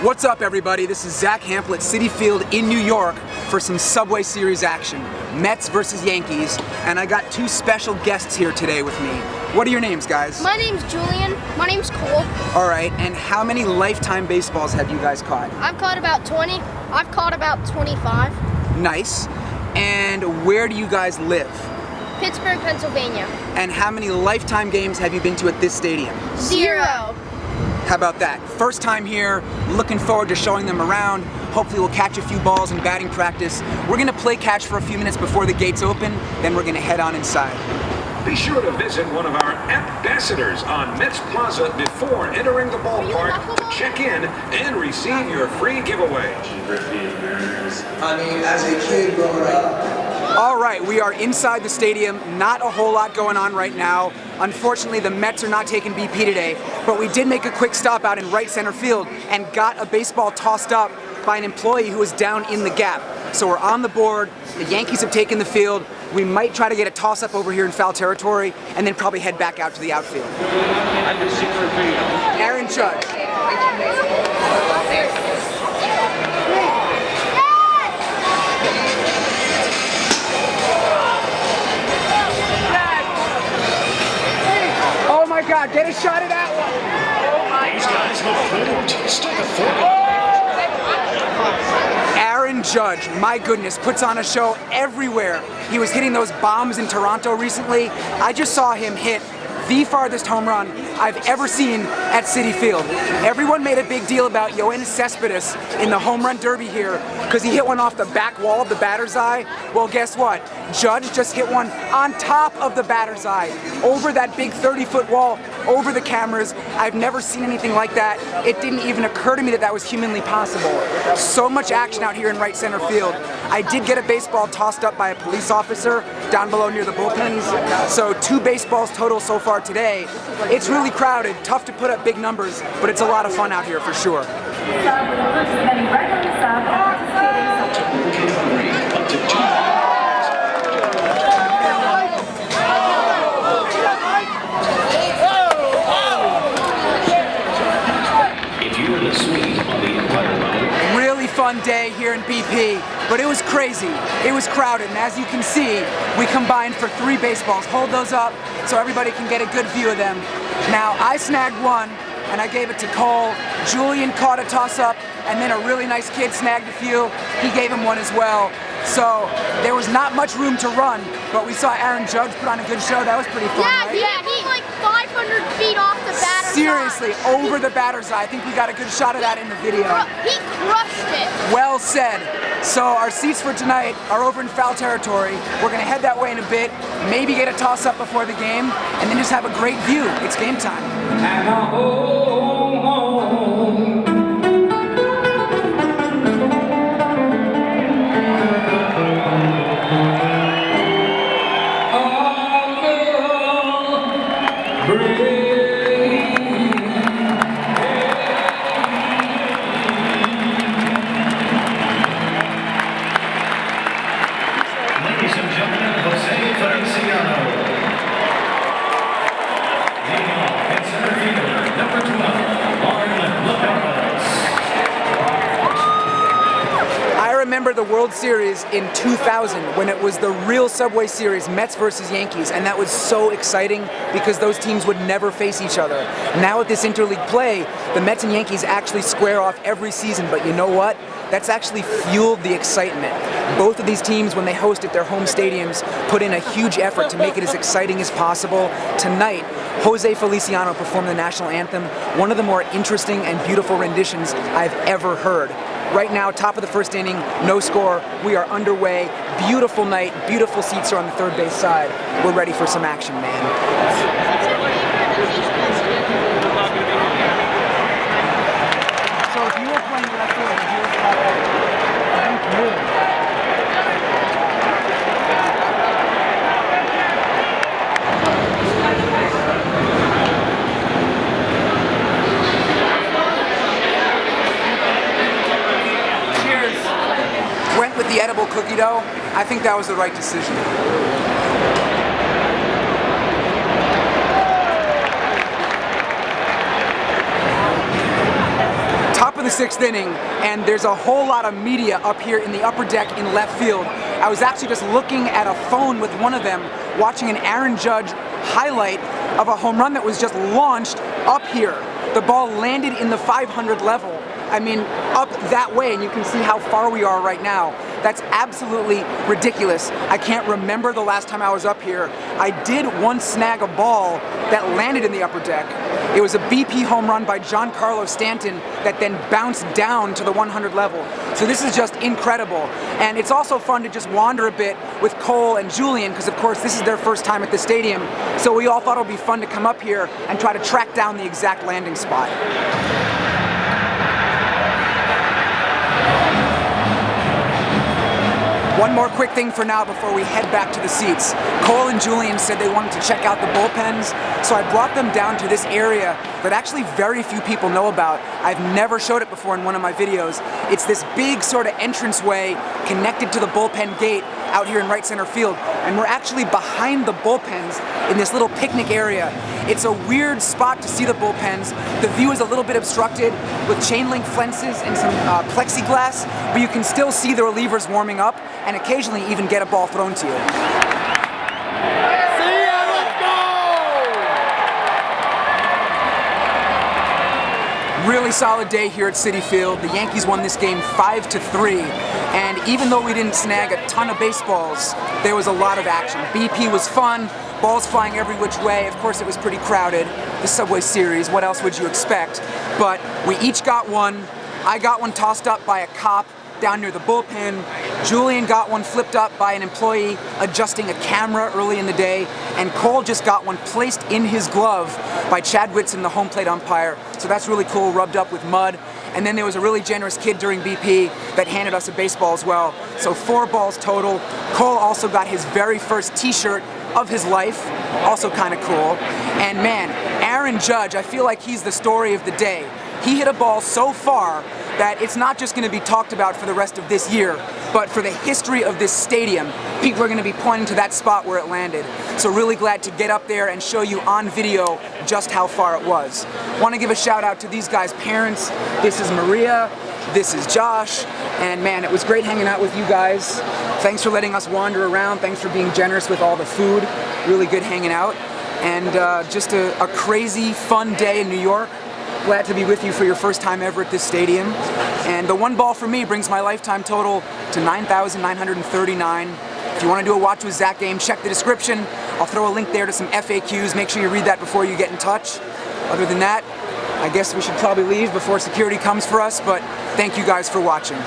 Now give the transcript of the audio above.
What's up, everybody? This is Zack Hample at Citi Field in New York for some Subway Series action. Mets versus Yankees, and I got two special guests here today with me. What are your names, guys? My name's Julien. My name's Cole. All right, and how many lifetime baseballs have you guys caught? I've caught about 20. I've caught about 25. Nice. And where do you guys live? Pittsburgh, Pennsylvania. And how many lifetime games have you been to at this stadium? 0. How about that? First time here, looking forward to showing them around. Hopefully we'll catch a few balls in batting practice. We're gonna play catch for a few minutes before the gates open, then we're gonna head on inside. Be sure to visit one of our ambassadors on Mets Plaza before entering the ballpark to check in and receive your free giveaway. I mean, as a kid growing up. All right, we are inside the stadium. Not a whole lot going on right now. Unfortunately, the Mets are not taking BP today, but we did make a quick stop out in right center field and got a baseball tossed up by an employee who was down in the gap. So we're on the board. The Yankees have taken the field. We might try to get a toss-up over here in foul territory and then probably head back out to the outfield. Aaron Judge. Oh my God, get a shot at that one. These guys look fluent. Stick a fork. Aaron Judge, my goodness, puts on a show everywhere. He was hitting those bombs in Toronto recently. I just saw him hit the farthest home run I've ever seen at Citi Field. Everyone made a big deal about Yoenis Cespedes in the home run derby here because he hit one off the back wall of the batter's eye. Well, guess what? Judge just hit one on top of the batter's eye, over that big 30-foot wall, over the cameras. I've never seen anything like that. It didn't even occur to me that that was humanly possible. So much action out here in right center field. I did get a baseball tossed up by a police officer down below near the bullpens. So 2 baseballs total so far today. It's really crowded, tough to put up big numbers, but it's a lot of fun out here for sure. Really fun day here in BP, but it was crazy. It was crowded, and as you can see, we combined for 3 baseballs. Hold those up so everybody can get a good view of them. Now, I snagged one, and I gave it to Cole. Julien caught a toss-up, and then a really nice kid snagged a few. He gave him one as well. So there was not much room to run, but we saw Aaron Judge put on a good show. That was pretty fun, right? Yeah, he like 500 feet off the batter's Seriously, eye. over the batter's eye. I think we got a good shot of that in the video. He crushed it. Well said. So our seats for tonight are over in foul territory. We're gonna head that way in a bit, maybe get a toss-up before the game, and then just have a great view. It's game time. I remember the World Series in 2000 when it was the real Subway Series, Mets versus Yankees, and that was so exciting because those teams would never face each other. Now with this interleague play, the Mets and Yankees actually square off every season, but you know what? That's actually fueled the excitement. Both of these teams, when they host at their home stadiums, put in a huge effort to make it as exciting as possible. Tonight, Jose Feliciano performed the national anthem, one of the more interesting and beautiful renditions I've ever heard. Right now, top of the first inning, no score. We are underway. Beautiful night, beautiful seats are on the third base side. We're ready for some action, man. So if you were playing left field, would you have thought that? Went with the edible cookie dough. I think that was the right decision. of the 6th inning, and there's a whole lot of media up here in the upper deck in left field. I was actually just looking at a phone with one of them, watching an Aaron Judge highlight of a home run that was just launched up here. The ball landed in the 500 level. I mean, up that way, and you can see how far we are right now. That's absolutely ridiculous. I can't remember the last time I was up here. I did once snag a ball that landed in the upper deck. It was a BP home run by Giancarlo Stanton that then bounced down to the 100 level. So this is just incredible. And it's also fun to just wander a bit with Cole and Julien, because of course this is their first time at the stadium. So we all thought it would be fun to come up here and try to track down the exact landing spot. One more quick thing for now before we head back to the seats. Cole and Julien said they wanted to check out the bullpens, so I brought them down to this area that actually very few people know about. I've never showed it before in one of my videos. It's this big sort of entranceway connected to the bullpen gate out here in right center field, and we're actually behind the bullpens in this little picnic area. It's a weird spot to see the bullpens. The view is a little bit obstructed with chain link fences and some plexiglass, but you can still see the relievers warming up and occasionally even get a ball thrown to you. Really solid day here at Citi Field. The Yankees won this game 5-3, and even though we didn't snag a ton of baseballs, there was a lot of action. BP was fun, balls flying every which way. Of course it was pretty crowded, the Subway Series, what else would you expect? But we each got one. I got one tossed up by a cop down near the bullpen. Julien got one flipped up by an employee adjusting a camera early in the day, and Cole just got one placed in his glove by Chad Whitson, the home plate umpire. So that's really cool, rubbed up with mud. And then there was a really generous kid during BP that handed us a baseball as well. So 4 balls total. Cole also got his very first t-shirt of his life, also kind of cool. And man, Aaron Judge, I feel like he's the story of the day. He hit a ball so far that it's not just going to be talked about for the rest of this year, but for the history of this stadium. People are going to be pointing to that spot where it landed. So really glad to get up there and show you on video just how far it was. Want to give a shout out to these guys' parents. This is Maria, this is Josh, and man, it was great hanging out with you guys. Thanks for letting us wander around. Thanks for being generous with all the food. Really good hanging out. And just a crazy, fun day in New York. Glad to be with you for your first time ever at this stadium. And the 1 ball for me brings my lifetime total to 9,939. If you want to do a Watch With Zack game, check the description. I'll throw a link there to some FAQs. Make sure you read that before you get in touch. Other than that, I guess we should probably leave before security comes for us, but thank you guys for watching.